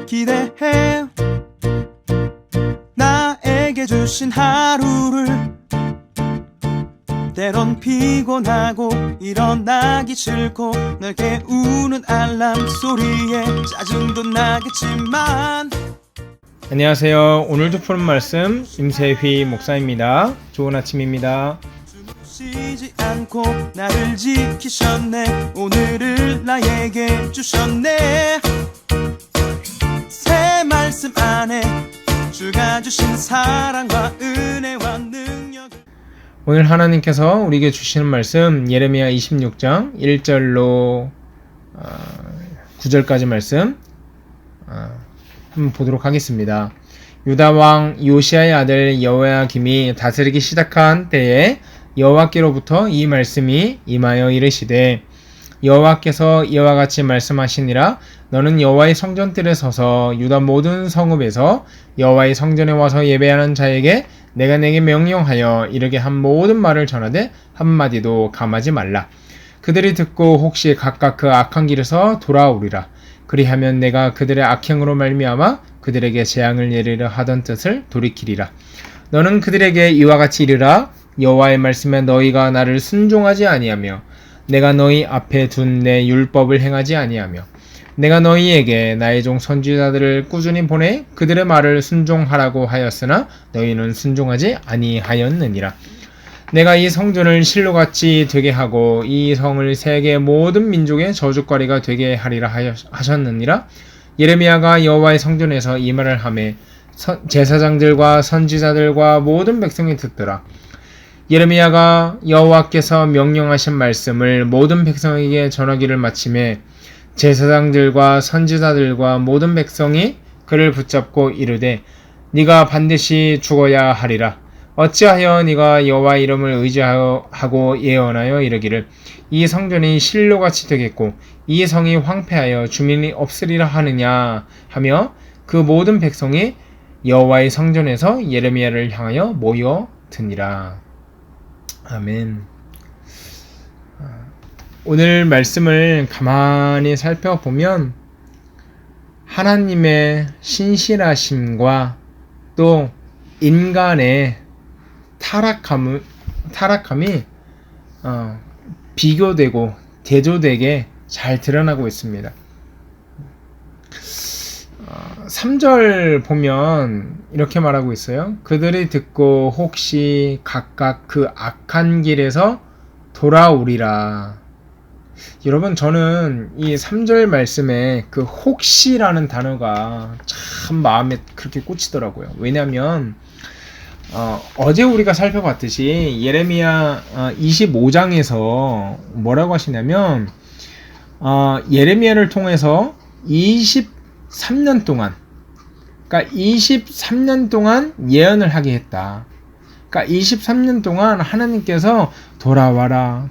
기대해 나에게 주신 하루를 때론 피곤하고 일어나기 싫고 널 깨우는 알람 소리에 짜증도 나겠지만 안녕하세요. 오늘도 푸는 말씀 임세휘 목사입니다. 좋은 아침입니다. 쉬지 않고 나를 지키셨네. 오늘을 나에게 주셨네. 새 말씀 안에 주가 주신 사랑과 은혜와 능력. 오늘 하나님께서 우리에게 주시는 말씀 예레미야 26장 1절로 9절까지 말씀 한번 보도록 하겠습니다. 유다 왕 요시아의 아들 여호야김이 다스리기 시작한 때에 여호와께로부터 이 말씀이 임하여 이르시되 여호와께서 이와 같이 말씀하시니라. 너는 여호와의 성전뜰에 서서 유다 모든 성읍에서 여호와의 성전에 와서 예배하는 자에게 내가 내게 명령하여 이르게 한 모든 말을 전하되 한마디도 감하지 말라. 그들이 듣고 혹시 각각 그 악한 길에서 돌아오리라. 그리하면 내가 그들의 악행으로 말미암아 그들에게 재앙을 내리려 하던 뜻을 돌이키리라. 너는 그들에게 이와 같이 이르라. 여호와의 말씀에 너희가 나를 순종하지 아니하며 내가 너희 앞에 둔 내 율법을 행하지 아니하며 내가 너희에게 나의 종 선지자들을 꾸준히 보내 그들의 말을 순종하라고 하였으나 너희는 순종하지 아니하였느니라. 내가 이 성전을 실로같이 되게 하고 이 성을 세계 모든 민족의 저주거리가 되게 하리라 하셨느니라. 예레미야가 여호와의 성전에서 이 말을 하매 제사장들과 선지자들과 모든 백성이 듣더라. 예레미야가 여호와께서 명령하신 말씀을 모든 백성에게 전하기를 마침에 제사장들과 선지자들과 모든 백성이 그를 붙잡고 이르되 네가 반드시 죽어야 하리라. 어찌하여 네가 여호와 이름을 의지하고 예언하여 이르기를 이 성전이 실로같이 되겠고 이 성이 황폐하여 주민이 없으리라 하느냐 하며 그 모든 백성이 여호와의 성전에서 예레미야를 향하여 모여드니라. 아멘. 오늘 말씀을 가만히 살펴보면 하나님의 신실하심과 또 인간의 타락함이 비교되고 대조되게 잘 드러나고 있습니다. 3절 보면 이렇게 말하고 있어요. 그들이 듣고 혹시 각각 그 악한 길에서 돌아오리라. 여러분, 저는 이 3절 말씀에 그 혹시라는 단어가 참 마음에 그렇게 꽂히더라고요. 왜냐하면 어제 우리가 살펴봤듯이 예레미야 25장에서 뭐라고 하시냐면 예레미야를 통해서 23년 동안 그러니까 23년 동안 예언을 하게 했다. 그러니까 23년 동안 하나님께서 돌아와라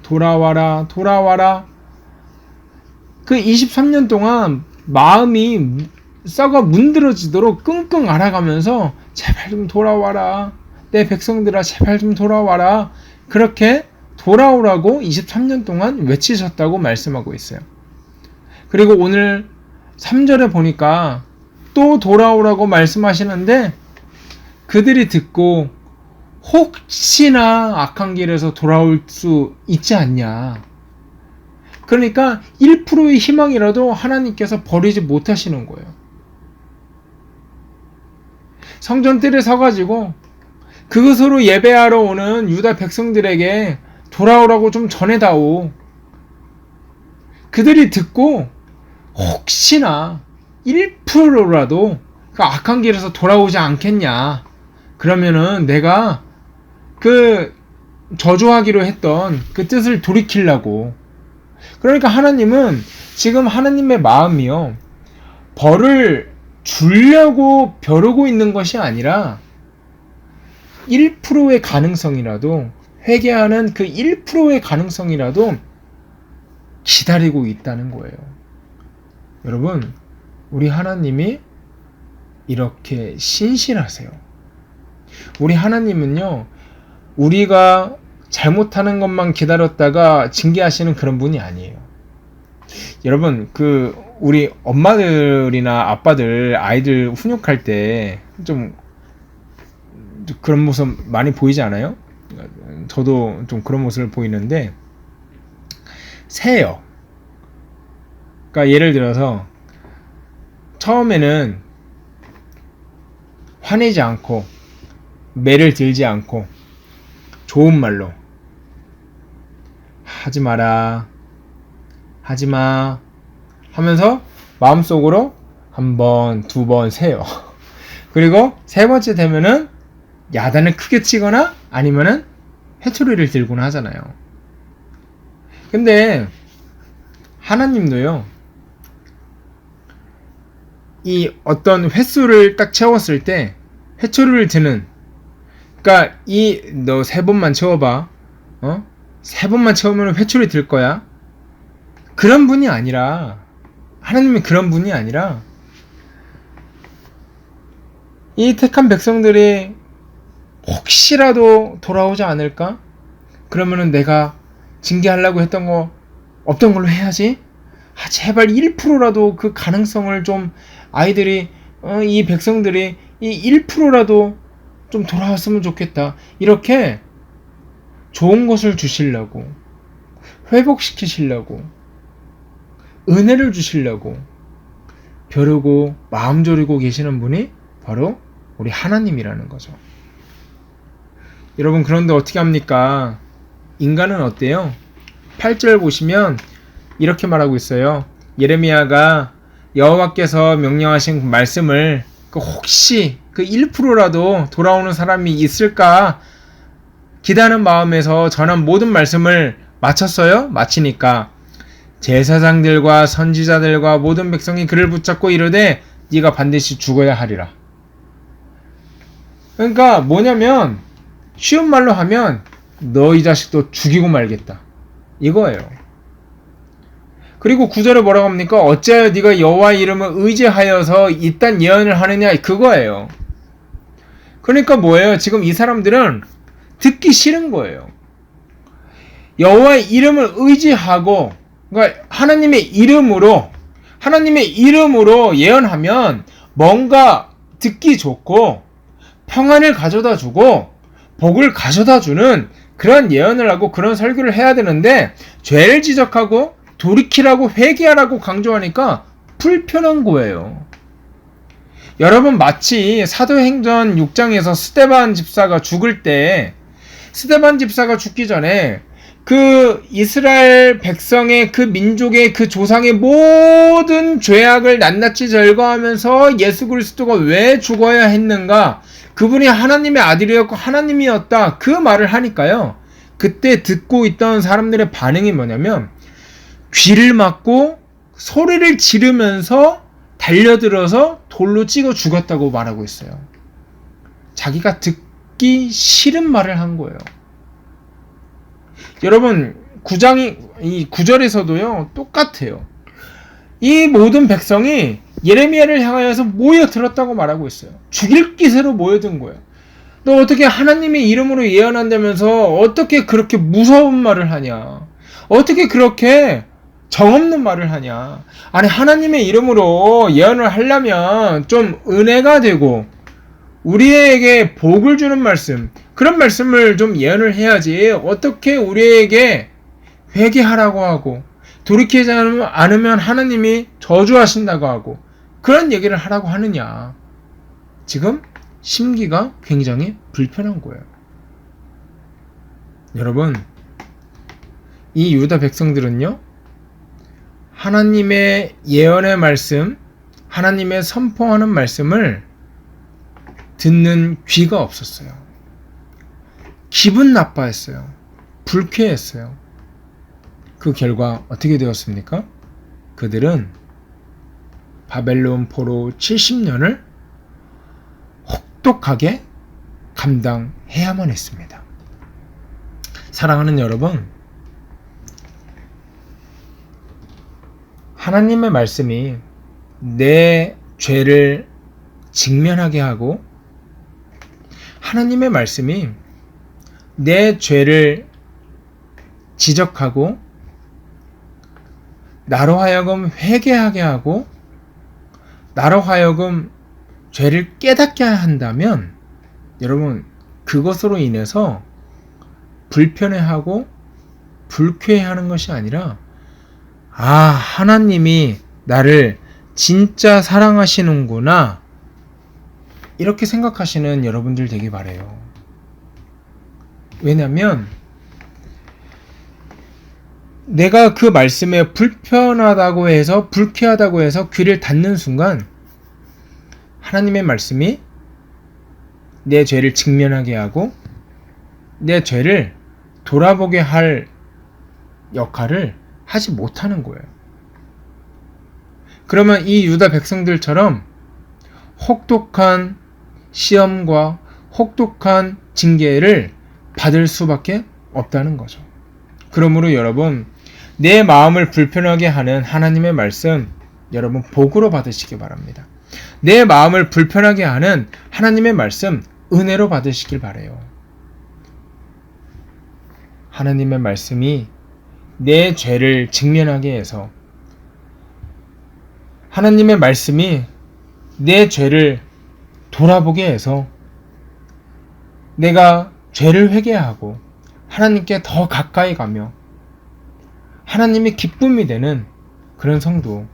그 23년 동안 마음이 썩어 문드러지도록 끙끙 앓아가면서 제발 좀 돌아와라. 내 백성들아 제발 좀 돌아와라. 그렇게 돌아오라고 23년 동안 외치셨다고 말씀하고 있어요. 그리고 오늘 3절에 보니까 또 돌아오라고 말씀하시는데 그들이 듣고 혹시나 악한 길에서 돌아올 수 있지 않냐. 그러니까 1%의 희망이라도 하나님께서 버리지 못하시는 거예요. 성전뜰에 서가지고 그것으로 예배하러 오는 유다 백성들에게 돌아오라고 좀 전해다오. 그들이 듣고 혹시나 1%라도 그 악한 길에서 돌아오지 않겠냐. 그러면은 내가 그 저주하기로 했던 그 뜻을 돌이키려고. 그러니까 하나님은 지금 하나님의 마음이요. 벌을 주려고 벼르고 있는 것이 아니라 1%의 가능성이라도 회개하는 그 1%의 가능성이라도 기다리고 있다는 거예요. 여러분, 우리 하나님이 이렇게 신실하세요. 우리 하나님은요, 우리가 잘못하는 것만 기다렸다가 징계하시는 그런 분이 아니에요. 여러분, 우리 엄마들이나 아빠들 아이들 훈육할 때 좀 그런 모습 많이 보이지 않아요? 저도 좀 그런 모습을 보이는데, 새요. 그러니까 예를 들어서 처음에는 화내지 않고 매를 들지 않고 좋은 말로 하지 마라, 하지 마 하면서 마음속으로 한 번, 두 번 세요. 그리고 세 번째 되면은 야단을 크게 치거나 아니면은 회초리를 들거나 하잖아요. 근데 하나님도요, 이 어떤 횟수를 딱 채웠을 때 회초리를 드는, 그러니까 너 세 번만 채워봐, 세 번만 채우면 회초리 들 거야, 그런 분이 아니라, 하나님이 그런 분이 아니라, 이 택한 백성들이 혹시라도 돌아오지 않을까? 그러면은 내가 징계하려고 했던 거 없던 걸로 해야지. 제발 1%라도 그 가능성을 좀, 아이들이, 이 백성들이 이 1%라도 좀 돌아왔으면 좋겠다. 이렇게 좋은 것을 주시려고, 회복시키시려고, 은혜를 주시려고 벼르고 마음 졸이고 계시는 분이 바로 우리 하나님이라는 거죠. 여러분, 그런데 어떻게 합니까? 인간은 어때요? 8절 보시면 이렇게 말하고 있어요. 예레미야가 여호와께서 명령하신 말씀을 혹시 1%라도 돌아오는 사람이 있을까 기대하는 마음에서 전한 모든 말씀을 마쳤어요. 마치니까 제사장들과 선지자들과 모든 백성이 그를 붙잡고 이르되 네가 반드시 죽어야 하리라. 그러니까 뭐냐면, 쉬운 말로 하면 너 이 자식도 죽이고 말겠다, 이거예요. 그리고 9절에 뭐라고 합니까? 어찌하여 네가 여호와의 이름을 의지하여서 이딴 예언을 하느냐, 그거예요. 그러니까 뭐예요? 지금 이 사람들은 듣기 싫은 거예요. 여호와의 이름을 의지하고, 그러니까 하나님의 이름으로 예언하면 뭔가 듣기 좋고 평안을 가져다 주고 복을 가져다 주는 그런 예언을 하고 그런 설교를 해야 되는데, 죄를 지적하고 돌이키라고 회개하라고 강조하니까 불편한 거예요. 여러분, 마치 사도행전 6장에서 스데반 집사가 죽을 때, 스데반 집사가 죽기 전에 그 이스라엘 백성의 그 민족의 그 조상의 모든 죄악을 낱낱이 절거하면서 예수 그리스도가 왜 죽어야 했는가, 그분이 하나님의 아들이었고 하나님이었다, 그 말을 하니까요, 그때 듣고 있던 사람들의 반응이 뭐냐면 귀를 막고 소리를 지르면서 달려들어서 돌로 찍어 죽었다고 말하고 있어요. 자기가 듣기 싫은 말을 한 거예요. 여러분, 이 9절에서도요 똑같아요. 이 모든 백성이 예레미야를 향하여서 모여들었다고 말하고 있어요. 죽일 기세로 모여든 거예요. 너 어떻게 하나님의 이름으로 예언한다면서 어떻게 그렇게 무서운 말을 하냐, 어떻게 그렇게 정없는 말을 하냐. 아니, 하나님의 이름으로 예언을 하려면 좀 은혜가 되고 우리에게 복을 주는 말씀, 그런 말씀을 좀 예언을 해야지, 어떻게 우리에게 회개하라고 하고 돌이키지 않으면 하나님이 저주하신다고 하고 그런 얘기를 하라고 하느냐. 지금 심기가 굉장히 불편한 거예요. 여러분, 이 유다 백성들은요, 하나님의 예언의 말씀, 하나님의 선포하는 말씀을 듣는 귀가 없었어요. 기분 나빠했어요. 불쾌했어요. 그 결과 어떻게 되었습니까? 그들은 바벨론 포로 70년을 혹독하게 감당해야만 했습니다. 사랑하는 여러분, 하나님의 말씀이 내 죄를 직면하게 하고, 하나님의 말씀이 내 죄를 지적하고 나로 하여금 회개하게 하고 나로 하여금 죄를 깨닫게 한다면 여러분 그것으로 인해서 불편해하고 불쾌해하는 것이 아니라 하나님이 나를 진짜 사랑하시는구나 이렇게 생각하시는 여러분들 되길 바라요. 왜냐하면 내가 그 말씀에 불편하다고 해서 불쾌하다고 해서 귀를 닫는 순간 하나님의 말씀이 내 죄를 직면하게 하고 내 죄를 돌아보게 할 역할을 하지 못하는 거예요. 그러면 이 유다 백성들처럼 혹독한 시험과 혹독한 징계를 받을 수밖에 없다는 거죠. 그러므로 여러분 내 마음을 불편하게 하는 하나님의 말씀 여러분 복으로 받으시기 바랍니다. 내 마음을 불편하게 하는 하나님의 말씀 은혜로 받으시길 바라요. 하나님의 말씀이 내 죄를 직면하게 해서 하나님의 말씀이 내 죄를 돌아보게 해서 내가 죄를 회개하고 하나님께 더 가까이 가며 하나님의 기쁨이 되는 그런 성도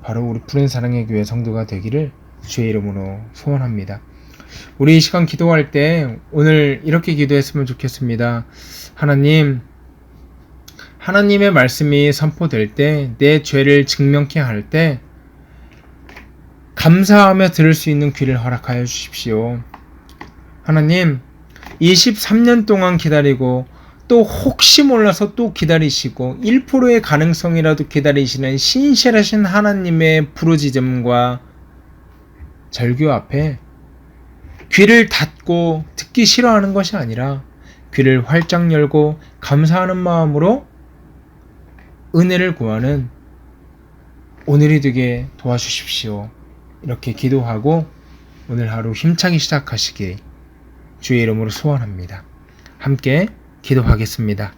바로 우리 푸른 사랑의 교회 성도가 되기를 주의 이름으로 소원합니다. 우리 이 시간 기도할 때 오늘 이렇게 기도했으면 좋겠습니다. 하나님의 말씀이 선포될 때 내 죄를 직면케 할 때 감사하며 들을 수 있는 귀를 허락하여 주십시오. 하나님 23년 동안 기다리고 또 혹시 몰라서 또 기다리시고 1%의 가능성이라도 기다리시는 신실하신 하나님의 부르짖음과 절규 앞에 귀를 닫고 듣기 싫어하는 것이 아니라 귀를 활짝 열고 감사하는 마음으로 은혜를 구하는 오늘이 되게 도와주십시오. 이렇게 기도하고 오늘 하루 힘차게 시작하시길 주의 이름으로 소원합니다. 함께 기도하겠습니다.